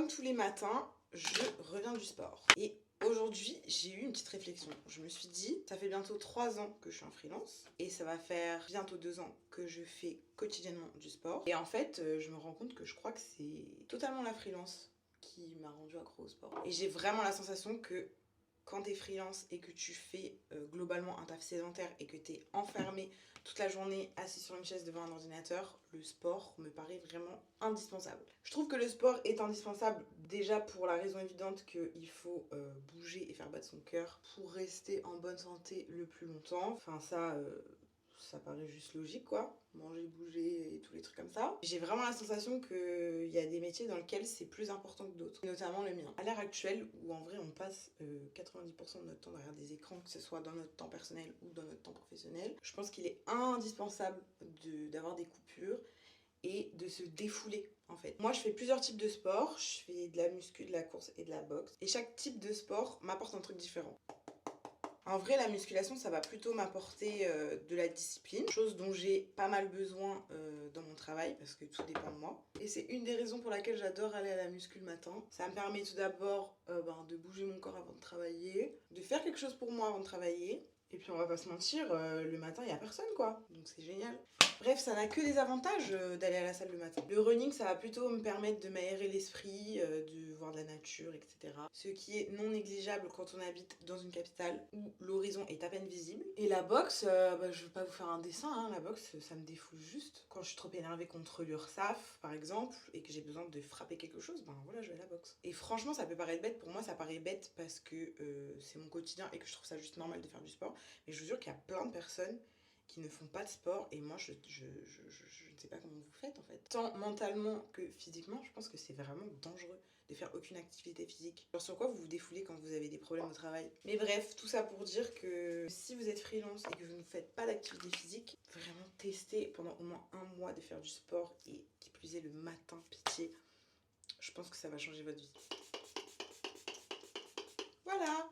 Comme tous les matins, je reviens du sport. Et aujourd'hui, j'ai eu une petite réflexion. Je me suis dit, ça fait bientôt 3 ans que je suis en freelance et ça va faire bientôt 2 ans que je fais quotidiennement du sport. Et en fait, je me rends compte que je crois que c'est totalement la freelance qui m'a rendue accro au sport. Et j'ai vraiment la sensation que quand t'es freelance et que tu fais globalement un taf sédentaire et que t'es enfermé toute la journée assis sur une chaise devant un ordinateur, le sport me paraît vraiment indispensable. Je trouve que le sport est indispensable déjà pour la raison évidente qu'il faut bouger et faire battre son cœur pour rester en bonne santé le plus longtemps. Enfin ça paraît juste logique quoi, manger, bouger et tous les trucs comme ça. J'ai vraiment la sensation qu'il y a des métiers dans lesquels c'est plus important que d'autres, notamment le mien. À l'heure actuelle où en vrai on passe 90% de notre temps derrière des écrans, que ce soit dans notre temps personnel ou dans notre temps professionnel, je pense qu'il est indispensable d'avoir des coupures et de se défouler en fait. Moi je fais plusieurs types de sports, je fais de la muscu, de la course et de la boxe et chaque type de sport m'apporte un truc différent. En vrai, la musculation, ça va plutôt m'apporter de la discipline, chose dont j'ai pas mal besoin dans mon travail parce que tout dépend de moi. Et c'est une des raisons pour laquelle j'adore aller à la muscu le matin. Ça me permet tout d'abord de bouger mon corps avant de travailler, de faire quelque chose pour moi avant de travailler. Et puis on va pas se mentir, le matin il y a personne quoi, donc c'est génial. Bref, ça n'a que des avantages d'aller à la salle le matin. Le running, ça va plutôt me permettre de m'aérer l'esprit, de voir de la nature, etc. Ce qui est non négligeable quand on habite dans une capitale où l'horizon est à peine visible. Et la boxe, je vais pas vous faire un dessin, hein, la boxe, ça me défoule juste. Quand je suis trop énervée contre l'URSSAF, par exemple, et que j'ai besoin de frapper quelque chose, ben voilà, je vais à la boxe. Et franchement, ça peut paraître bête, pour moi ça paraît bête parce que c'est mon quotidien et que je trouve ça juste normal de faire du sport. Mais je vous jure qu'il y a plein de personnes qui ne font pas de sport et moi je ne sais pas comment vous faites en fait. Tant mentalement que physiquement, je pense que c'est vraiment dangereux de faire aucune activité physique. Alors sur quoi vous vous défoulez quand vous avez des problèmes au travail. Mais bref, tout ça pour dire que si vous êtes freelance et que vous ne faites pas d'activité physique, vraiment testez pendant au moins 1 mois de faire du sport et qui plus est le matin, pitié. Je pense que ça va changer votre vie. Voilà.